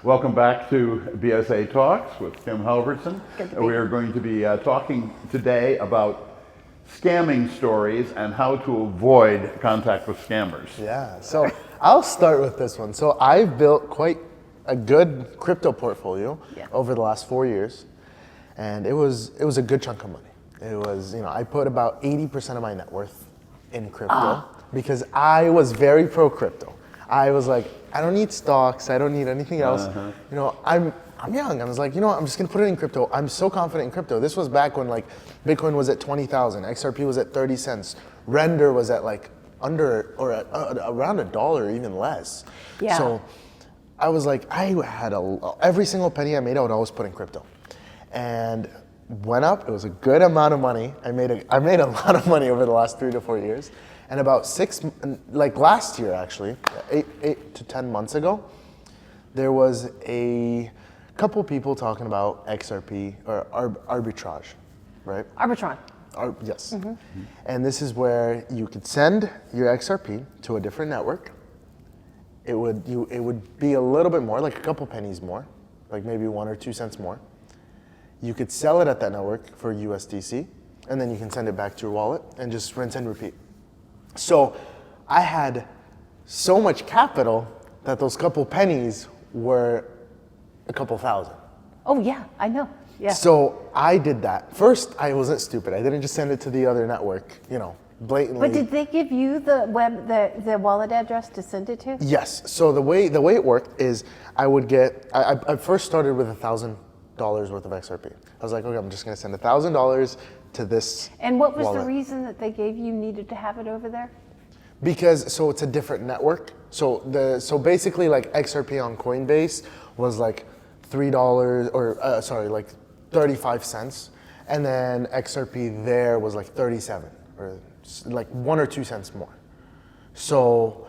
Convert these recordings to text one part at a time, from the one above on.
Welcome back to BSA Talks with Kim Halverson. We are going to be talking today about scamming stories and how to avoid contact with scammers. Yeah, so I'll start with this one. So I've built quite a good crypto portfolio over the last 4 years, and it was a good chunk of money. It was, I put about 80% of my net worth in crypto because I was very pro crypto. I was like, I don't need stocks, I don't need anything else. I'm young. I was like, I'm just gonna put it in crypto. I'm so confident in crypto. This was back when like Bitcoin was at 20,000, XRP was at 30 cents, Render was at like under or at, around $1 or even less. Yeah. So I was like, I had every single penny I made, I would always put in crypto, and went up. It was a good amount of money. I made a lot of money over the last 3 to 4 years, and about last year actually, 8 to 10 months ago, there was a couple people talking about XRP or arbitrage, right? Arbitron. Yes. Mm-hmm. And this is where you could send your XRP to a different network. It would be a little bit more, like a couple pennies more, like maybe 1 or 2 cents more. You could sell it at that network for USDC, and then you can send it back to your wallet and just rinse and repeat. So I had so much capital that those couple pennies were a couple thousand. Oh yeah, I know. Yeah. So I did that. First, I wasn't stupid. I didn't just send it to the other network, blatantly. But did they give you the wallet address to send it to? Yes. So the way it worked is I first started with $1,000 worth of XRP. I was like, okay, I'm just gonna send $1,000 to this. And what was wallet. the reason that they gave you needed to have it over there? Because it's a different network. So basically like XRP on Coinbase was like $3 or like 35 cents, and then XRP there was like 37 or like 1 or 2 cents more. So.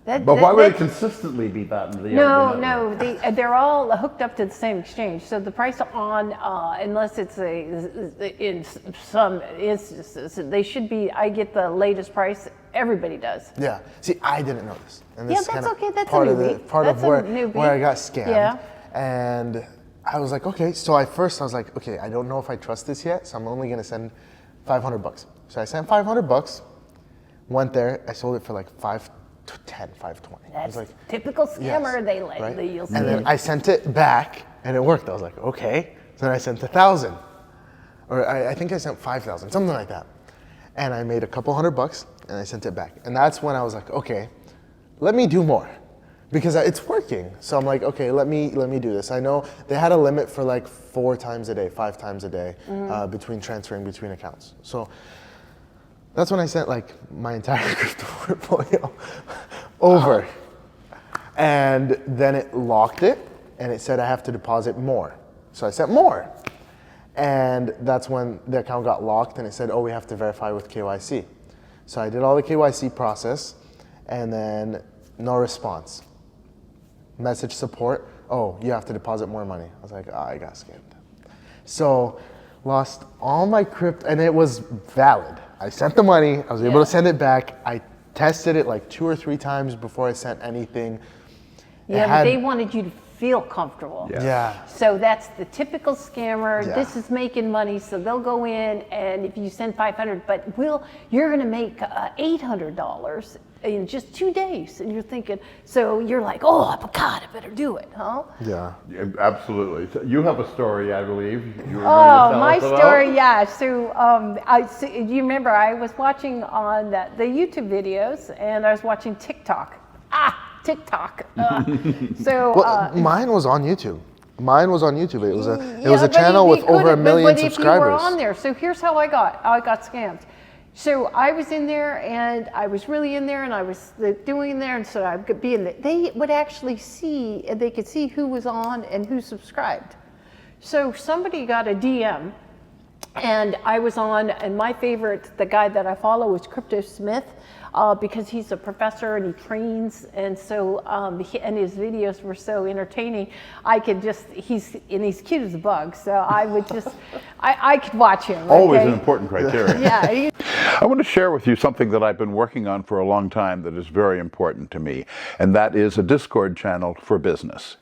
But why would it consistently be that? No, they're all hooked up to the same exchange. So the price on, unless it's in some instances, they should be. I get the latest price. Everybody does. Yeah. See, I didn't know this. And Yeah, that's okay. That's part a of newbie. part That's of a where newbie. I got scammed. Yeah. And I was like, okay. So at first I was like, okay, I don't know if I trust this yet, so I'm only gonna send $500. So I sent $500. Went there. I sold it for like $510, $520. That's I was like, typical scammer. yes, right? You'll see And then I sent it back, and it worked. I was like, okay. So then I sent 1,000, or I think I sent 5,000, something like that. And I made a couple $100, and I sent it back. And that's when I was like, okay, let me do more, because it's working. So I'm like, okay, let me do this. I know they had a limit for like 4 times a day, 5 times a day, between transferring between accounts. So that's when I sent like my entire crypto portfolio over. And then it locked it, and it said I have to deposit more. So I sent more. And that's when the account got locked, and it said, oh, we have to verify with KYC. So I did all the KYC process, and then no response. Message support, oh, you have to deposit more money. I was like, I got scammed. So lost all my crypto, and it was valid. I sent the money, I was able to send it back. I tested it like 2 or 3 times before I sent anything. Yeah, but they wanted you to feel comfortable. Yeah. So that's the typical scammer. Yeah. This is making money, so they'll go in, and if you send $500, but you're going to make $800 in just 2 days, and you're thinking, so you're like, oh, God, I better do it, huh? Yeah. Absolutely. So you have a story, I believe. You were My story, yeah. So, you remember I was watching on the YouTube videos, and I was watching TikTok. TikTok. Mine was on YouTube. It was a channel with over 1 million subscribers. If you were on there, so here's how I got scammed. So I was in there, and I was really in there, and I was doing there, and so I could be in there. They would actually see, and they could see who was on and who subscribed. So somebody got a DM And I was on, and my favorite, the guy that I follow is Cryptosmith, because he's a professor and he trains, and so and his videos were so entertaining. I could just, he's cute as a bug, so I would just, I could watch him. Always okay? an important criteria. Yeah. I want to share with you something that I've been working on for a long time that is very important to me, and that is a Discord channel for business.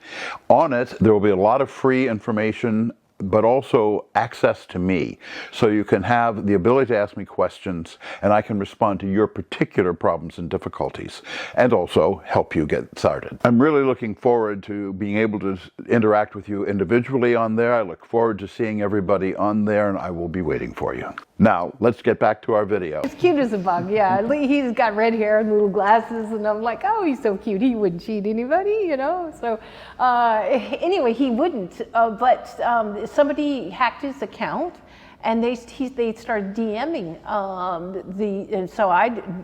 On it, there will be a lot of free information, but also access to me. So you can have the ability to ask me questions, and I can respond to your particular problems and difficulties, and also help you get started. I'm really looking forward to being able to interact with you individually on there. I look forward to seeing everybody on there, and I will be waiting for you. Now, let's get back to our video. He's cute as a bug, yeah. He's got red hair and little glasses, and I'm like, oh, he's so cute. He wouldn't cheat anybody, you know? So anyway, he wouldn't, but somebody hacked his account, and they started DMing and so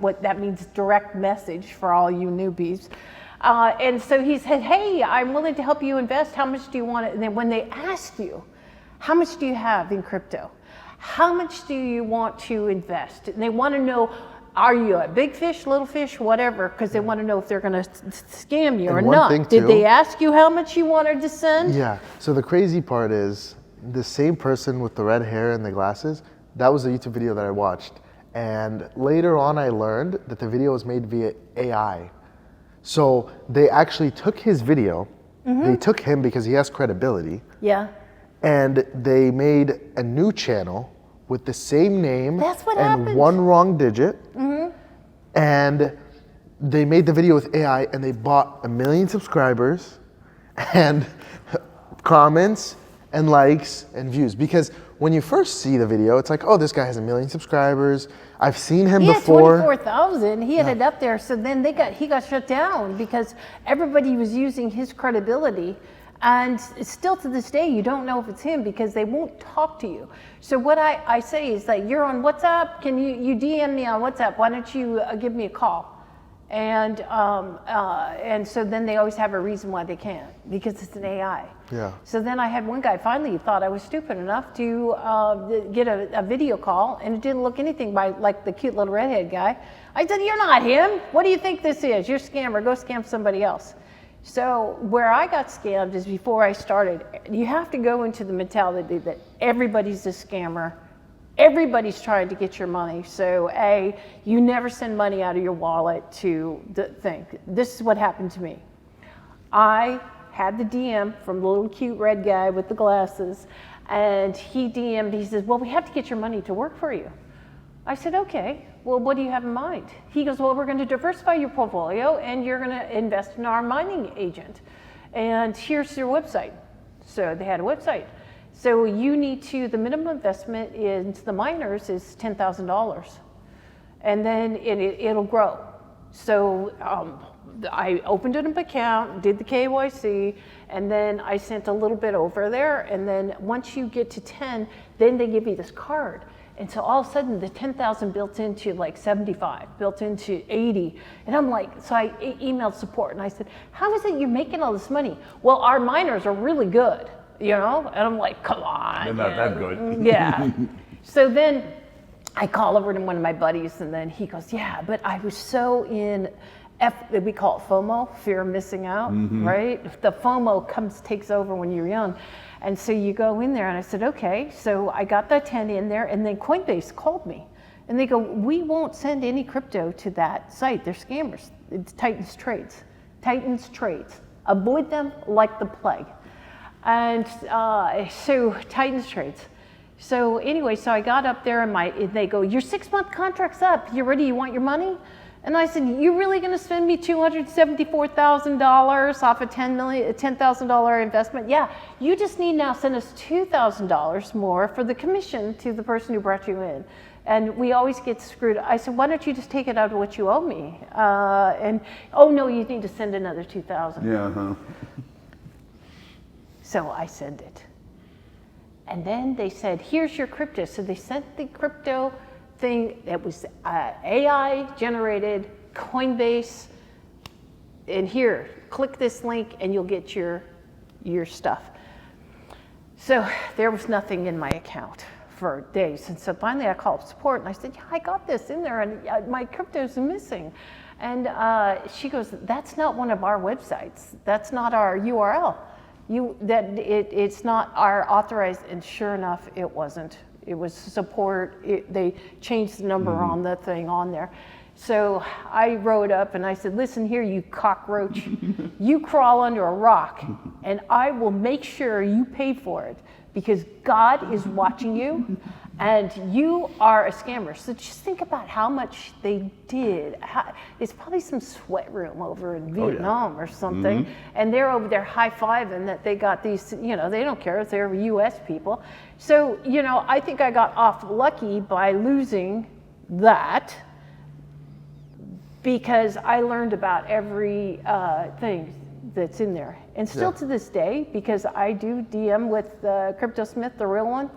what that means, direct message for all you newbies. And so he said, hey, I'm willing to help you invest. How much do you want? And then when they ask you, how much do you have in crypto? How much do you want to invest? And they want to know, are you a big fish, little fish, whatever, because they want to know if they're going to scam you or not. Did they ask you how much you wanted to send? Yeah. So the crazy part is the same person with the red hair and the glasses, that was a YouTube video that I watched. And later on I learned that the video was made via AI. So they actually took his video, they took him because he has credibility. Yeah. And they made a new channel with the same name That's what and happened. one wrong digit. And they made the video with AI, and they bought 1 million subscribers and comments and likes and views. Because when you first see the video, it's like, oh, this guy has 1 million subscribers. I've seen him before. He had 24,000. He had it up there. So then he got shut down because everybody was using his credibility. And still to this day, you don't know if it's him because they won't talk to you. So what I say is that you're on WhatsApp. Can you DM me on WhatsApp? Why don't you give me a call? And so then they always have a reason why they can't, because it's an AI. Yeah. So then I had one guy finally thought I was stupid enough to get a video call, and it didn't look anything like the cute little redhead guy. I said, you're not him. What do you think this is? You're a scammer. Go scam somebody else. So where I got scammed is before I started. You have to go into the mentality that everybody's a scammer. Everybody's trying to get your money. So you never send money out of your wallet to the thing. This is what happened to me. I had the DM from the little cute red guy with the glasses, and he DM'd, he says, well, we have to get your money to work for you. I said, okay, well, what do you have in mind? He goes, well, we're going to diversify your portfolio, and you're going to invest in our mining agent. And here's your website. So they had a website. So you need to, the minimum investment into the miners is $10,000. And then it'll grow. So I opened an account, did the KYC, and then I sent a little bit over there. And then once you get to 10, then they give you this card. And so all of a sudden the 10,000 built into like 75, built into 80. And I'm like, so I emailed support and I said, how is it you're making all this money? Well, our miners are really good, you know? And I'm like, come on. They're not that good. Yeah. So then I call over to one of my buddies and then he goes, yeah, but I was so in we call it FOMO, fear of missing out, right? The FOMO takes over when you're young. And so you go in there and I said, okay. So I got that 10 in there and then Coinbase called me and they go, we won't send any crypto to that site. They're scammers. It's Titans Trades. Titans Trades. Avoid them like the plague. And so Titans Trades. So anyway, so I got up there and they go, your 6-month contract's up. You ready? You want your money? And I said, you're really going to spend me $274,000 off a $10,000 investment? Yeah, you just need now send us $2,000 more for the commission to the person who brought you in. And we always get screwed. I said, why don't you just take it out of what you owe me? And, oh no, you need to send another $2,000. Yeah. So I send it. And then they said, here's your crypto. So they sent the crypto thing that was AI generated, Coinbase, and here, click this link and you'll get your stuff. So there was nothing in my account for days. And so finally I called support and I said, yeah, I got this in there and my crypto's missing. And she goes, that's not one of our websites. That's not our URL. It's not our authorized, and sure enough, it wasn't. It was support. They changed the number on the thing on there. So I wrote up and I said, listen here, you cockroach, you crawl under a rock and I will make sure you pay for it because God is watching you and you are a scammer. So just think about how much they did. It's probably some sweat room over in Vietnam or something. And they're over there high-fiving that they got these, they don't care if they're US people. So, I think I got off lucky by losing that, because I learned about every thing that's in there. And still to this day, because I do DM with Cryptosmith, the real one,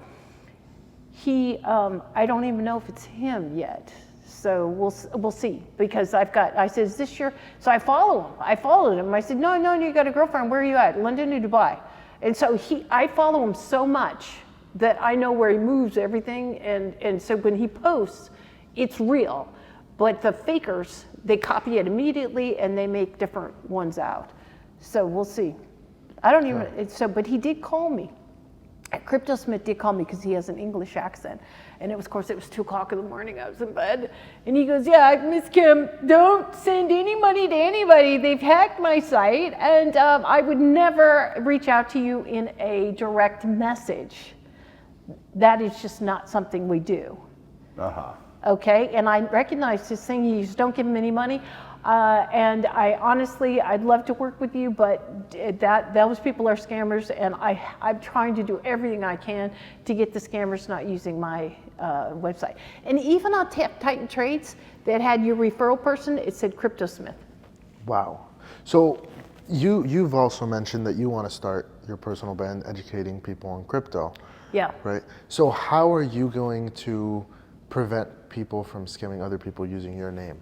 I don't even know if it's him yet. So we'll see, because I said, is this your, so I follow him. I followed him. I said, no, you got a girlfriend. Where are you at? London or Dubai? And so I follow him so much that I know where he moves everything. And so when he posts, it's real. But the fakers, they copy it immediately and they make different ones out. So we'll see. I don't even, but he did call me. Cryptosmith did call me because he has an English accent. And of course, it was 2 o'clock in the morning, I was in bed. And he goes, yeah, Miss Kim, don't send any money to anybody. They've hacked my site. And I would never reach out to you in a direct message. That is just not something we do. Okay, and I recognize this thing, you just don't give them any money. And I'd love to work with you, but those people are scammers, and I'm trying to do everything I can to get the scammers not using my website. And even on Titan Trades that had your referral person, it said Cryptosmith. Wow. So you've also mentioned that you want to start your personal brand educating people on crypto. Yeah. Right? So how are you going to prevent people from scamming other people using your name?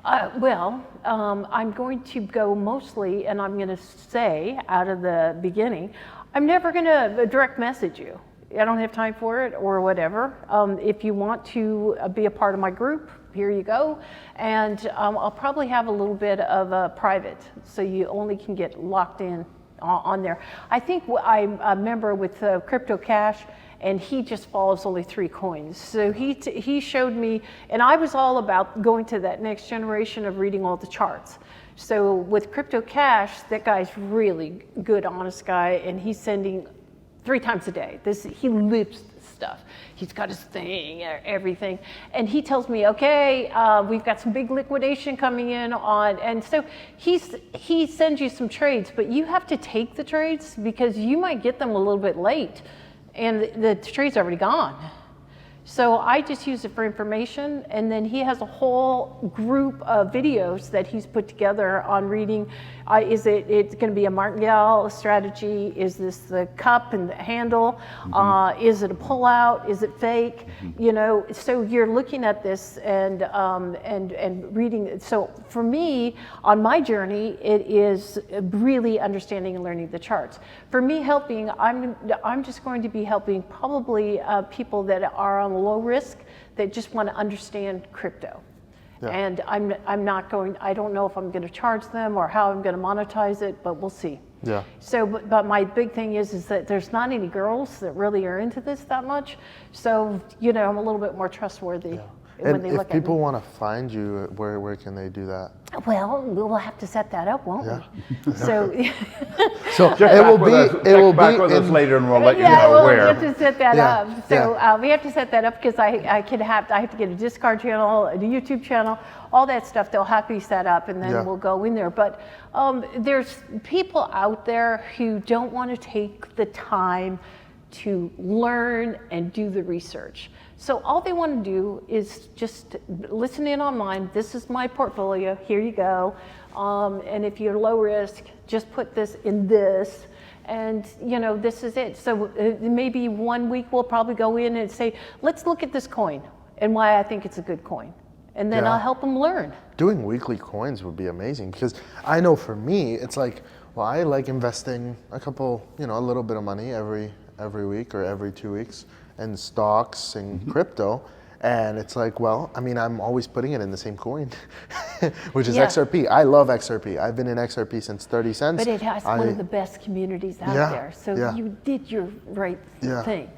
I'm going to go mostly, and I'm going to say out of the beginning, I'm never going to direct message you. I don't have time for it or whatever. If you want to be a part of my group, here you go. And I'll probably have a little bit of a private, so you only can get locked in on there. I think I'm a member with Crypto Cash, and he just follows only 3 coins. So he showed me, and I was all about going to that next generation of reading all the charts. So with Crypto Cash, that guy's really good, honest guy, and he's sending 3 times a day. He lives this stuff. He's got his thing, everything. And he tells me, okay, we've got some big liquidation coming in on, and so he sends you some trades, but you have to take the trades because you might get them a little bit late and the trade's already gone. So I just use it for information, and then he has a whole group of videos that he's put together on reading. It's going to be a martingale strategy? Is this the cup and the handle? Is it a pullout? Is it fake? So you're looking at this and reading. So for me, on my journey, it is really understanding and learning the charts. For me, helping, I'm just going to be helping probably people that are on low risk that just want to understand crypto. Yeah. And I don't know if I'm going to charge them or how I'm going to monetize it, but we'll see. Yeah. So, but my big thing is that there's not any girls that really are into this that much. So, I'm a little bit more trustworthy. Yeah. When they look at me. If people want to find you, where can they do that? Well, we'll have to set that up, won't we? So it will be back with us later, and we'll let you know we'll where. have to set that up. So we have to set that up because I have to get a Discord channel, a YouTube channel, all that stuff. They'll have to be set up, and then we'll go in there. But there's people out there who don't want to take the time to learn and do the research. So all they want to do is just listen in on mine. This is my portfolio. Here you go. And if you're low risk, just put this in this. And this is it. So maybe 1 week we'll probably go in and say, let's look at this coin and why I think it's a good coin. And then I'll help them learn. Doing weekly coins would be amazing, because I know for me, it's like, well, I like investing a couple, a little bit of money every every week or every 2 weeks in stocks and crypto. And it's like, well, I mean, I'm always putting it in the same coin, which is Yeah. XRP. I love XRP. I've been in XRP since 30 cents. But it has one of the best communities out Yeah, there. So yeah. you did your right Yeah. thing.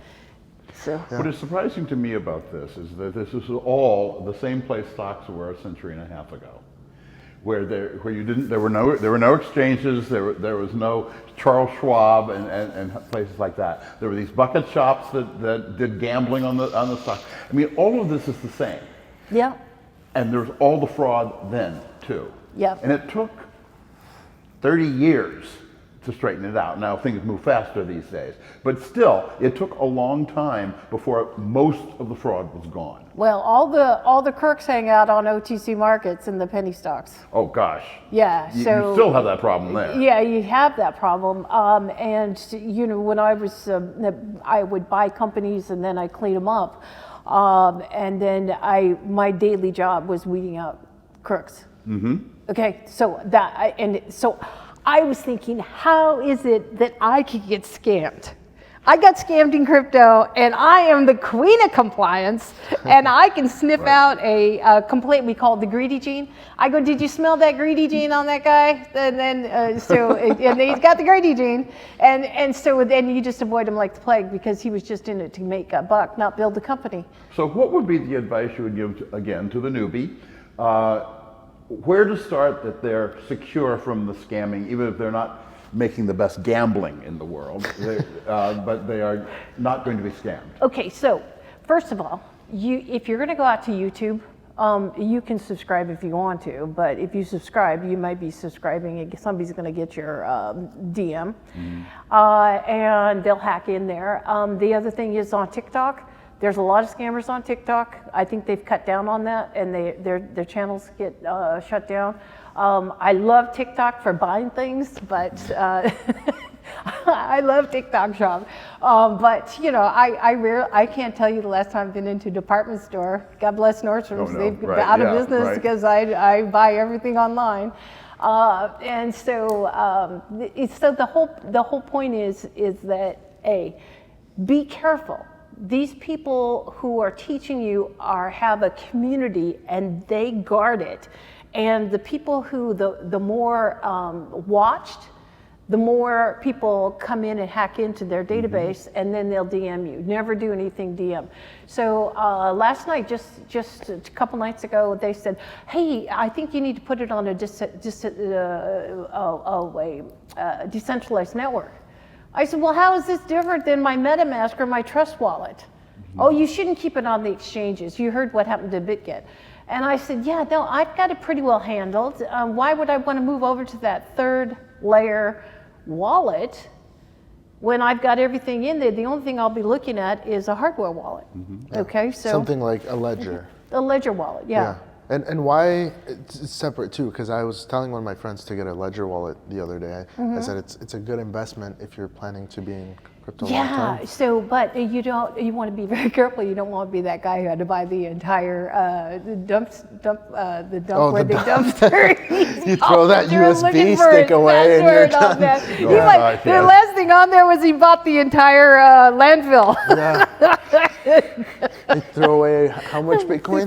So What is surprising to me about this is that this is all the same place stocks were a century and a half ago, where there were no exchanges, there was no Charles Schwab and places like that. There were these bucket shops that did gambling on the stock. I mean, all of this is the same, yeah. and there's all the fraud then too. Yep. And it took 30 years to straighten it out. Now things move faster these days, but still, it took a long time before most of the fraud was gone. Well, all the crooks hang out on OTC markets and the penny stocks. Oh gosh. Yeah. You So still have that problem there. yeah, you have that problem. And you know, when I was, I would buy companies and then I clean them up. And then my daily job was weeding out crooks. Mm-hmm. Okay, so so I was thinking, how is it that I could get scammed? I got scammed in crypto, and I am the queen of compliance, and I can sniff out a complaint. We call it the greedy gene. I go, did you smell that greedy gene on that guy? And then and he's got the greedy gene, and so then you just avoid him like the plague because he was just in it to make a buck, not build a company. So what would be the advice you would give, to the newbie? Where to start that they're secure from the scamming, even if they're not making the best gambling in the world, but they are not going to be scammed? Okay, so first of all, if you're going to go out to YouTube, you can subscribe if you want to, but if you subscribe, you might be subscribing, somebody's going to get your DM, and they'll hack in there. The other thing is on TikTok. There's a lot of scammers on TikTok. I think they've cut down on that, and their channels get shut down. I love TikTok for buying things, but I love TikTok Shop. But you know, I can't tell you the last time I've been into a department store. God bless Nordstrom's. Oh, no. They've been Right. out of Yeah, business right. because I buy everything online. And so the whole point is that be careful. These people who are teaching you have a community and they guard it. And the people who, the more watched, the more people come in and hack into their database, and then they'll DM you. Never do anything DM. So last night, just a couple nights ago, they said, hey, I think you need to put it on a decentralized network. I said, well, how is this different than my MetaMask or my Trust wallet? Oh, you shouldn't keep it on the exchanges. You heard what happened to BitGet. And I said, yeah, no, I've got it pretty well handled. Why would I want to move over to that third layer wallet when I've got everything in there? The only thing I'll be looking at is a hardware wallet. Yeah. Okay, so something like a ledger. a ledger wallet, yeah. And why it's separate too? Because I was telling one of my friends to get a ledger wallet the other day. I said it's a good investment if you're planning to be in crypto long Yeah. term. So, but you want to be very careful. You don't want to be that guy who had to buy the entire dump where they dumpster. You throw that USB stick away and you're done. The last thing on there was he bought the entire landfill. You throw away how much Bitcoin?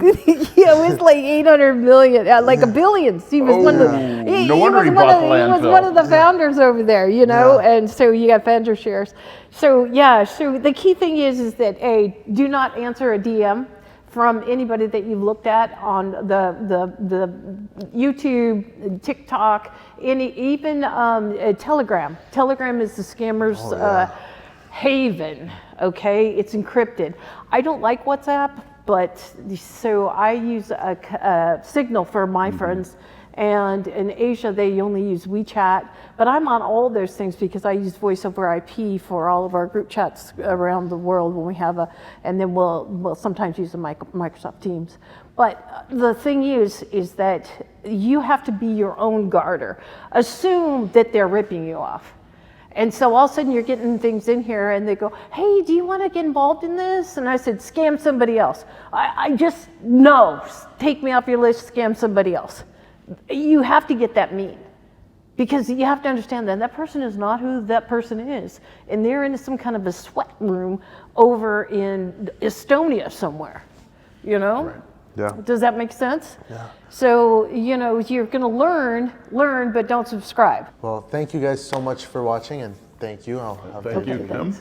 Yeah, it was like 800 million, like a billion. He was one of the. No wonder he bought the landfill. He was one of the founders over there, you know, and so you got founder shares. So yeah, so the key thing is that do not answer a DM from anybody that you've looked at on the YouTube, TikTok, even Telegram. Telegram is the scammers' haven. Okay, it's encrypted. I don't like WhatsApp, but so I use a Signal for my friends. And in Asia, they only use WeChat. But I'm on all those things because I use voice over IP for all of our group chats around the world when we have and then we'll sometimes use the Microsoft Teams. But the thing is that you have to be your own guarder. Assume that they're ripping you off. And so all of a sudden you're getting things in here and they go, hey, do you want to get involved in this? And I said, scam somebody else. I just, no, take me off your list, scam somebody else. You have to get that mean Because you have to understand that that person is not who that person is. And they're in some kind of a sweat room over in Estonia somewhere, you know? Right. Yeah. Does that make sense? Yeah. So, you know, you're going to learn, but don't subscribe. Well, thank you guys so much for watching, and thank you. Thank you, Kim.